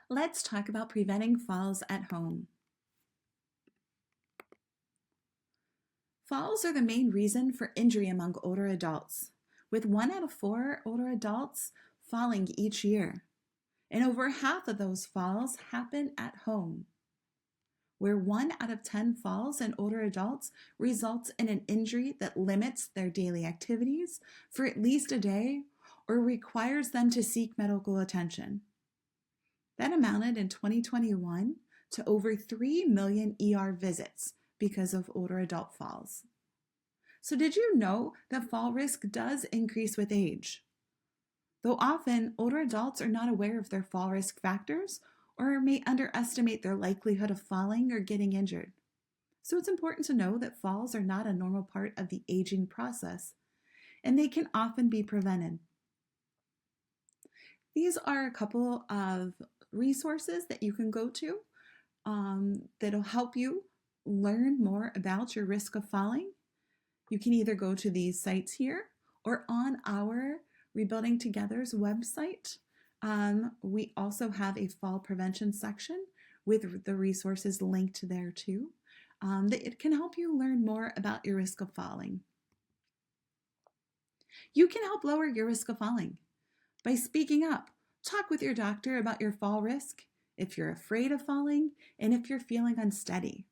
Let's talk about preventing falls at home. Falls are the main reason for injury among older adults, with 1 out of 4 older adults falling each year. And over half of those falls happen at home, where 1 out of 10 falls in older adults results in an injury that limits their daily activities for at least a day or requires them to seek medical attention. That amounted in 2021 to over 3 million ER visits because of older adult falls. So did you know that fall risk does increase with age? Though often older adults are not aware of their fall risk factors or may underestimate their likelihood of falling or getting injured. So it's important to know that falls are not a normal part of the aging process, and they can often be prevented. These are a couple of resources that you can go to that'll help you learn more about your risk of falling. You can either go to these sites here or on our Rebuilding Together's website. We also have a fall prevention section with the resources linked there too. It can help you learn more about your risk of falling. You can help lower your risk of falling by speaking up. Talk with your doctor about your fall risk, if you're afraid of falling, and if you're feeling unsteady.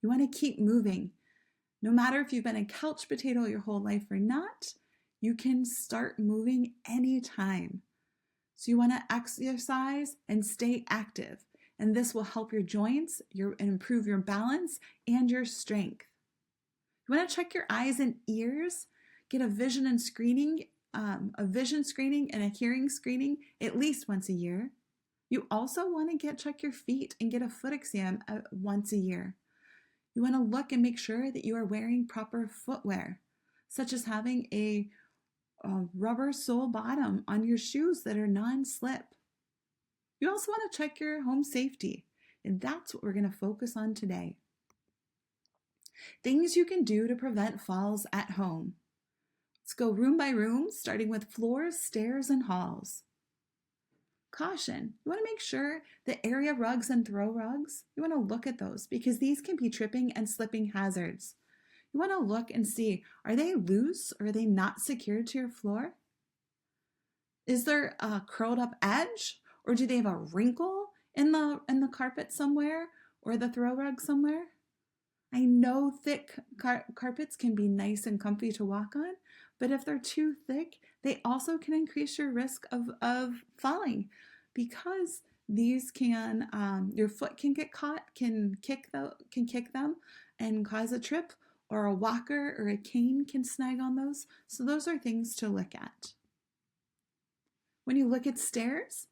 You want to keep moving. No matter if you've been a couch potato your whole life or not, you can start moving anytime. So you want to exercise and stay active, and this will help your joints, and improve your balance and your strength. You want to check your eyes and ears, get a vision screening and a hearing screening at least once a year. You also want to check your feet and get a foot exam once a year. You want to look and make sure that you are wearing proper footwear, such as having a rubber sole bottom on your shoes that are non-slip. You also want to check your home safety, and that's what we're going to focus on today. Things you can do to prevent falls at home. Let's go room by room, starting with floors, stairs, and halls. Caution, you want to make sure that area rugs and throw rugs, you want to look at those because these can be tripping and slipping hazards. You want to look and see, are they loose or are they not secured to your floor? Is there a curled up edge, or do they have a wrinkle in the carpet somewhere or the throw rug somewhere? I know thick carpets can be nice and comfy to walk on, but if they're too thick, they also can increase your risk of falling because these can, your foot can get caught, can kick them and cause a trip, or a walker or a cane can snag on those. So those are things to look at. When you look at stairs,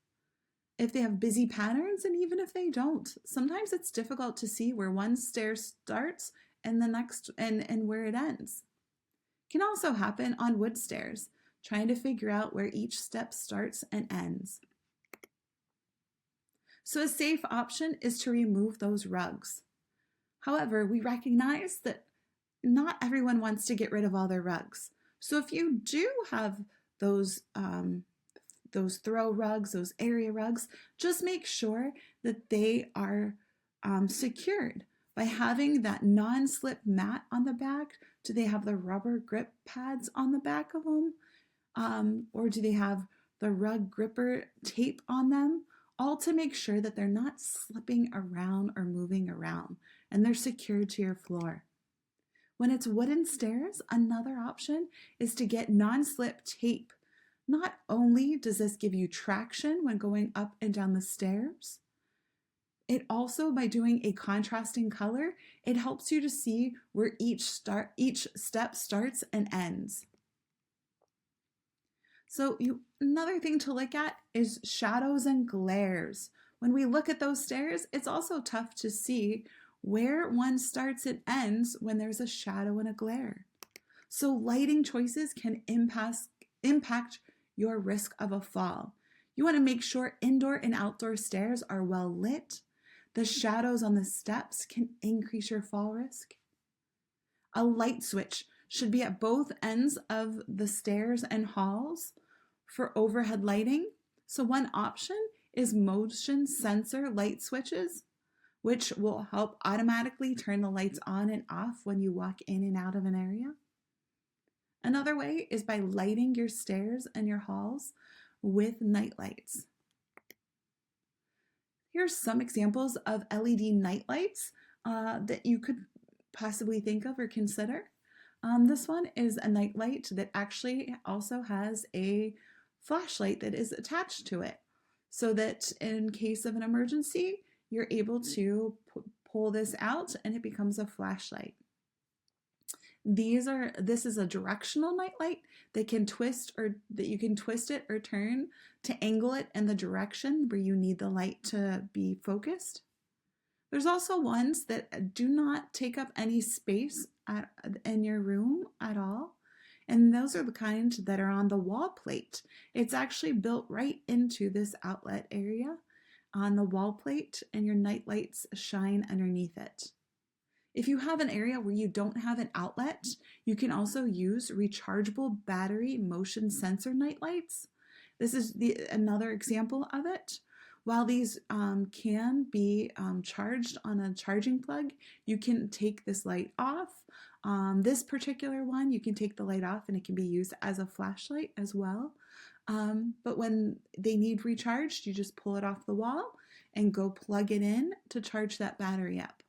if they have busy patterns, and even if they don't, sometimes it's difficult to see where one stair starts and the next and where it ends. It can also happen on wood stairs, trying to figure out where each step starts and ends. So a safe option is to remove those rugs. However, we recognize that not everyone wants to get rid of all their rugs. So if you do have those throw rugs, those area rugs, just make sure that they are secured by having that non-slip mat on the back. Do they have the rubber grip pads on the back of them? Or do they have the rug gripper tape on them? All to make sure that they're not slipping around or moving around and they're secured to your floor. When it's wooden stairs, another option is to get non-slip tape. Not only does this give you traction when going up and down the stairs, it also, by doing a contrasting color, it helps you to see where each step starts and ends. So another thing to look at is shadows and glares. When we look at those stairs, it's also tough to see where one starts and ends when there's a shadow and a glare. So lighting choices can impact your risk of a fall. You want to make sure indoor and outdoor stairs are well lit. The shadows on the steps can increase your fall risk. A light switch should be at both ends of the stairs and halls for overhead lighting. So one option is motion sensor light switches, which will help automatically turn the lights on and off when you walk in and out of an area. Another way is by lighting your stairs and your halls with night lights. Here's some examples of LED night lights that you could possibly think of or consider. This one is a night light that actually also has a flashlight that is attached to it, so that in case of an emergency, you're able to pull this out and it becomes a flashlight. This is a directional night light that can twist or that you can twist it or turn to angle it in the direction where you need the light to be focused. There's also ones that do not take up any space in your room at all. And those are the kinds that are on the wall plate. It's actually built right into this outlet area on the wall plate, and your night lights shine underneath it. If you have an area where you don't have an outlet, you can also use rechargeable battery motion sensor night lights. This is another example of it. While these can be charged on a charging plug, you can take this light off. This particular one, you can take the light off and it can be used as a flashlight as well. But when they need recharged, you just pull it off the wall and go plug it in to charge that battery up.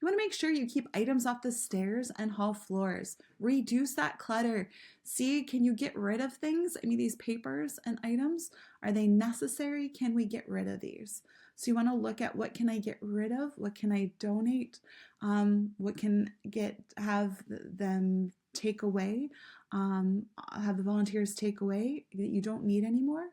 You want to make sure you keep items off the stairs and hall floors. Reduce that clutter. See, can you get rid of things? I mean, these papers and items, are they necessary? Can we get rid of these? So you want to look at what can I get rid of? What can I donate? What can have them take away? Have the volunteers take away that you don't need anymore?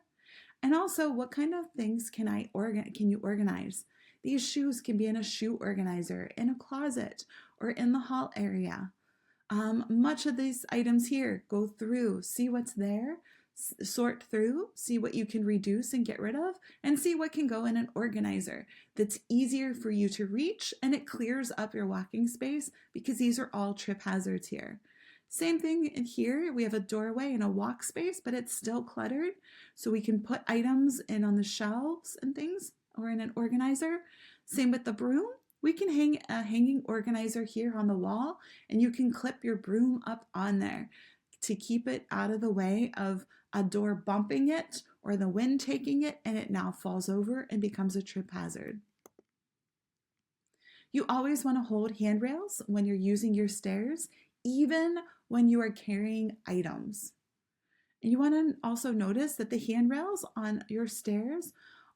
And also, what kind of things can you organize? These shoes can be in a shoe organizer, in a closet, or in the hall area. Much of these items here, go through, see what's there, sort through, see what you can reduce and get rid of, and see what can go in an organizer that's easier for you to reach, and it clears up your walking space because these are all trip hazards here. Same thing in here, we have a doorway and a walk space, but it's still cluttered, so we can put items in on the shelves and things, or in an organizer. Same with the broom. We can hang a hanging organizer here on the wall, and you can clip your broom up on there to keep it out of the way of a door bumping it or the wind taking it, and it now falls over and becomes a trip hazard. You always want to hold handrails when you're using your stairs, even when you are carrying items. And you want to also notice that the handrails on your stairs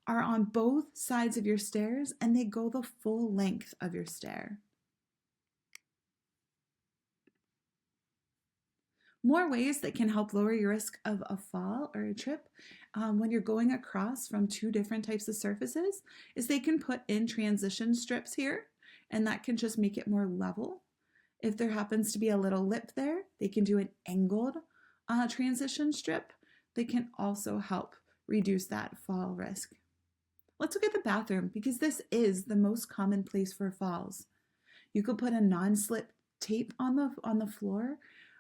are on both sides of your stairs, and they go the full length of your stair. More ways that can help lower your risk of a fall or a trip when you're going across from two different types of surfaces is they can put in transition strips here, and that can just make it more level. If there happens to be a little lip there, they can do an angled transition strip that can also help reduce that fall risk. Let's look at the bathroom, because this is the most common place for falls. You could put a non-slip tape on the floor,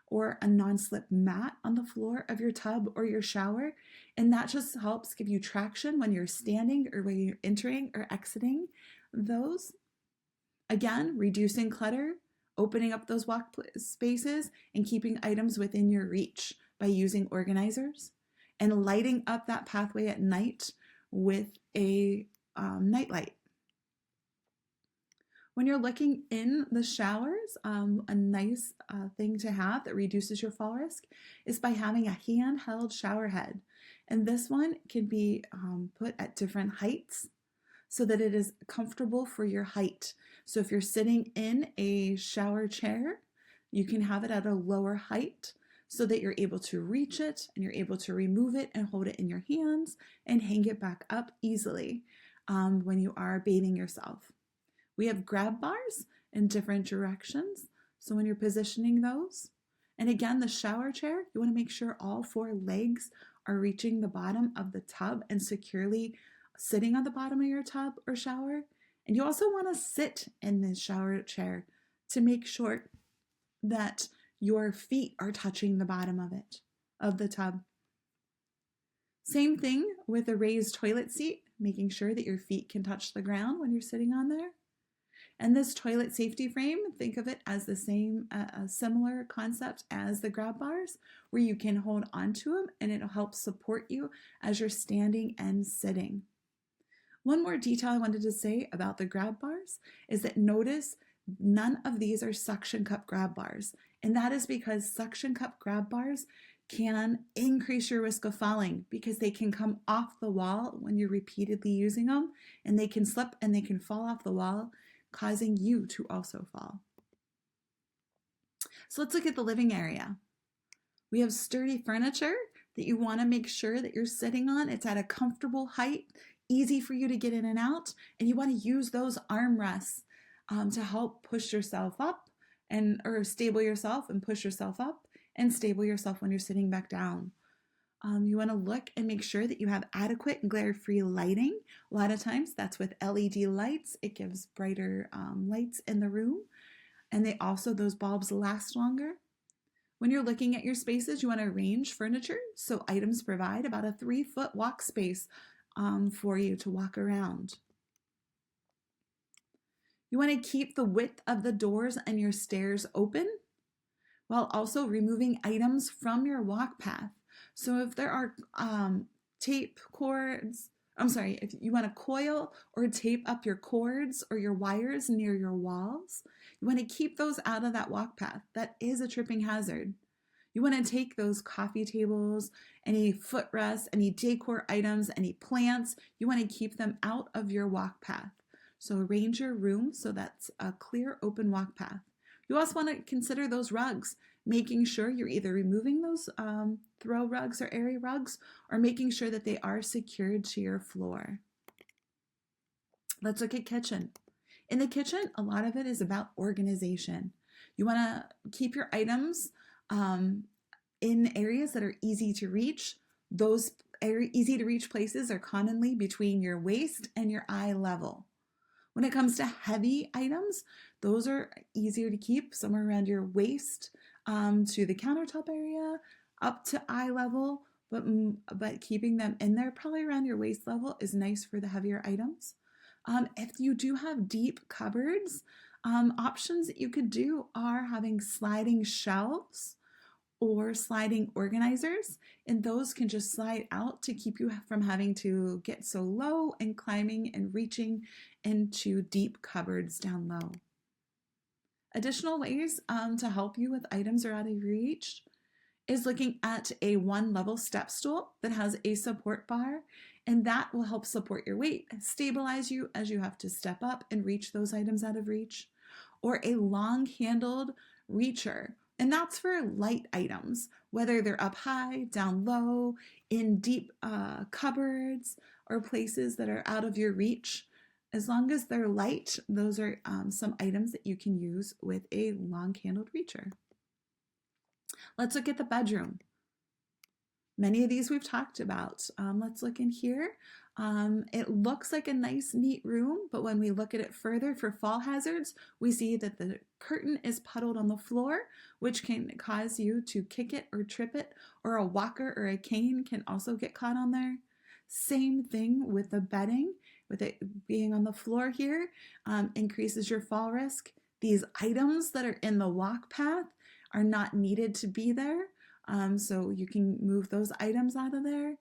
or a non-slip mat on the floor of your tub or your shower, and that just helps give you traction when you're standing or when you're entering or exiting those. Again, reducing clutter, opening up those walk spaces, and keeping items within your reach by using organizers, and lighting up that pathway at night with a night light. When you're looking in the showers, a nice thing to have that reduces your fall risk is by having a handheld shower head. And this one can be put at different heights so that it is comfortable for your height. So if you're sitting in a shower chair, you can have it at a lower height so that you're able to reach it and you're able to remove it and hold it in your hands and hang it back up easily when you are bathing yourself. We have grab bars in different directions, so when you're positioning those, and again, the shower chair, you want to make sure all four legs are reaching the bottom of the tub and securely sitting on the bottom of your tub or shower. And you also want to sit in this shower chair to make sure that your feet are touching the bottom of the tub. Same thing with a raised toilet seat, making sure that your feet can touch the ground when you're sitting on there. And this toilet safety frame, think of it as the same, a similar concept as the grab bars, where you can hold onto them and it'll help support you as you're standing and sitting. One more detail I wanted to say about the grab bars is that notice none of these are suction cup grab bars. And that is because suction cup grab bars can increase your risk of falling because they can come off the wall when you're repeatedly using them, and they can slip and they can fall off the wall, causing you to also fall. So let's look at the living area. We have sturdy furniture that you want to make sure that you're sitting on. It's at a comfortable height, easy for you to get in and out, and you want to use those armrests to help push yourself up or stable yourself and push yourself up and stable yourself when you're sitting back down. You want to look and make sure that you have adequate and glare-free lighting. A lot of times that's with LED lights. It gives brighter lights in the room, and those bulbs last longer. When you're looking at your spaces, you want to arrange furniture so items provide about a 3-foot walk space for you to walk around. You want to keep the width of the doors and your stairs open while also removing items from your walk path. So if there are if you want to coil or tape up your cords or your wires near your walls, you want to keep those out of that walk path. That is a tripping hazard. You want to take those coffee tables, any footrests, any decor items, any plants, you want to keep them out of your walk path. So arrange your room so that's a clear, open walk path. You also want to consider those rugs, making sure you're either removing those throw rugs or area rugs or making sure that they are secured to your floor. Let's look at kitchen. In the kitchen, a lot of it is about organization. You want to keep your items in areas that are easy to reach. Those easy to reach places are commonly between your waist and your eye level. When it comes to heavy items, those are easier to keep somewhere around your waist to the countertop area, up to eye level, but keeping them in there probably around your waist level is nice for the heavier items. If you do have deep cupboards, options that you could do are having sliding shelves or sliding organizers, and those can just slide out to keep you from having to get so low and climbing and reaching into deep cupboards down low. Additional ways to help you with items that are out of reach is looking at a 1-level step stool that has a support bar, and that will help support your weight, stabilize you as you have to step up and reach those items out of reach, or a long-handled reacher. And that's for light items, whether they're up high, down low, in deep cupboards, or places that are out of your reach. As long as they're light, those are some items that you can use with a long-handled reacher. Let's look at the bedroom. Many of these we've talked about. Let's look in here. It looks like a nice, neat room, but when we look at it further for fall hazards, we see that the curtain is puddled on the floor, which can cause you to kick it or trip it, or a walker or a cane can also get caught on there. Same thing with the bedding, with it being on the floor here, increases your fall risk. These items that are in the walk path are not needed to be there, so you can move those items out of there.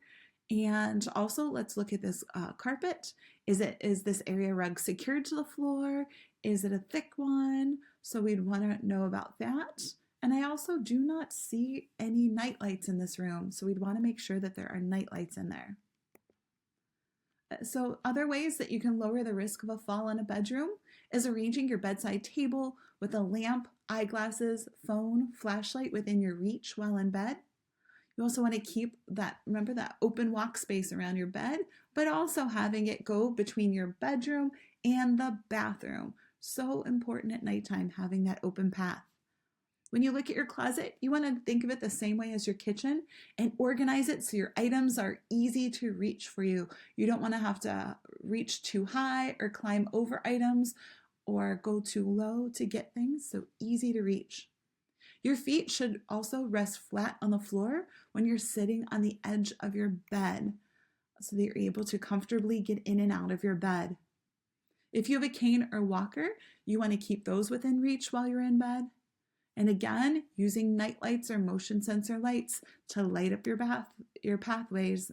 And also, let's look at this carpet. Is this area rug secured to the floor? Is it a thick one? So we'd want to know about that. And I also do not see any night lights in this room, so we'd want to make sure that there are night lights in there. So other ways that you can lower the risk of a fall in a bedroom is arranging your bedside table with a lamp, eyeglasses, phone, flashlight within your reach while in bed. You also want to keep that open walk space around your bed, but also having it go between your bedroom and the bathroom. So important at nighttime, having that open path. When you look at your closet, you want to think of it the same way as your kitchen and organize it so your items are easy to reach for you. You don't want to have to reach too high or climb over items or go too low to get things, so easy to reach. Your feet should also rest flat on the floor when you're sitting on the edge of your bed so that you're able to comfortably get in and out of your bed. If you have a cane or walker, you want to keep those within reach while you're in bed. And again, using night lights or motion sensor lights to light up your pathways.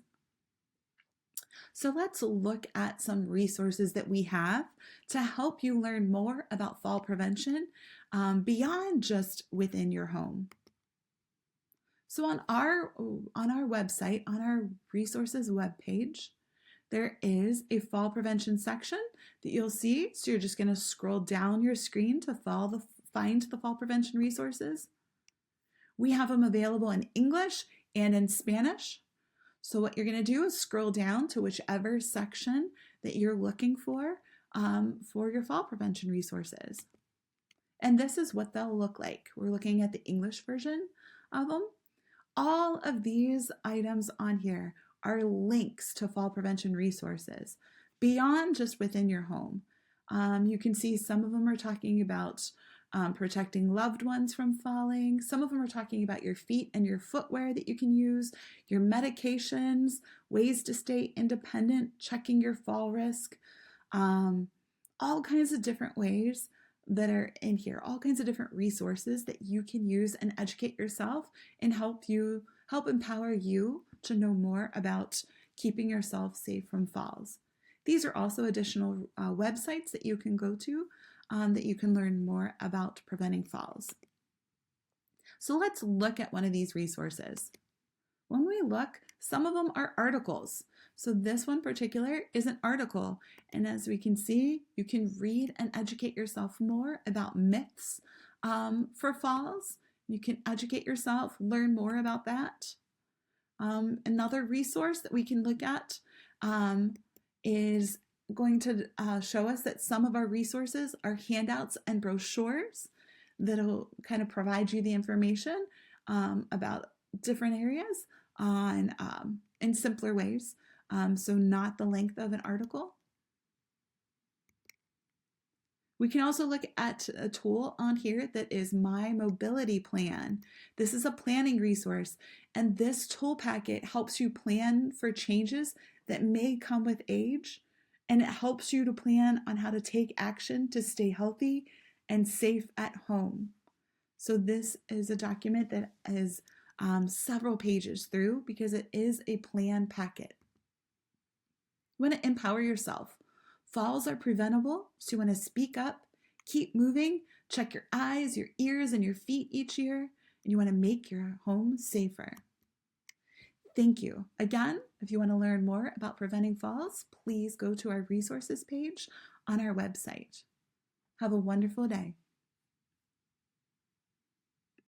So let's look at some resources that we have to help you learn more about fall prevention beyond just within your home. So on our website, on our resources webpage, there is a fall prevention section that you'll see. So you're just going to scroll down your screen to find the fall prevention resources. We have them available in English and in Spanish. So what you're going to do is scroll down to whichever section that you're looking for your fall prevention resources. And this is what they'll look like. We're looking at the English version of them. All of these items on here are links to fall prevention resources beyond just within your home. You can see some of them are talking about protecting loved ones from falling. Some of them are talking about your feet and your footwear that you can use, your medications, ways to stay independent, checking your fall risk, all kinds of different ways that are in here, all kinds of different resources that you can use and educate yourself and help empower you to know more about keeping yourself safe from falls. These are also additional websites that you can go to that you can learn more about preventing falls. So let's look at one of these resources. When we look, some of them are articles. So this one in particular is an article. And as we can see, you can read and educate yourself more about myths for falls. You can educate yourself, learn more about that. Another resource that we can look at is going to show us that some of our resources are handouts and brochures that'll kind of provide you the information about different areas in simpler ways, so not the length of an article. We can also look at a tool on here that is My Mobility Plan. This is a planning resource, and this tool packet helps you plan for changes that may come with age, and it helps you to plan on how to take action to stay healthy and safe at home. So this is a document that is several pages through because it is a plan packet. You want to empower yourself. Falls are preventable, so you want to speak up, keep moving, check your eyes, your ears, and your feet each year, and you want to make your home safer. Thank you. Again, if you want to learn more about preventing falls, please go to our resources page on our website. Have a wonderful day.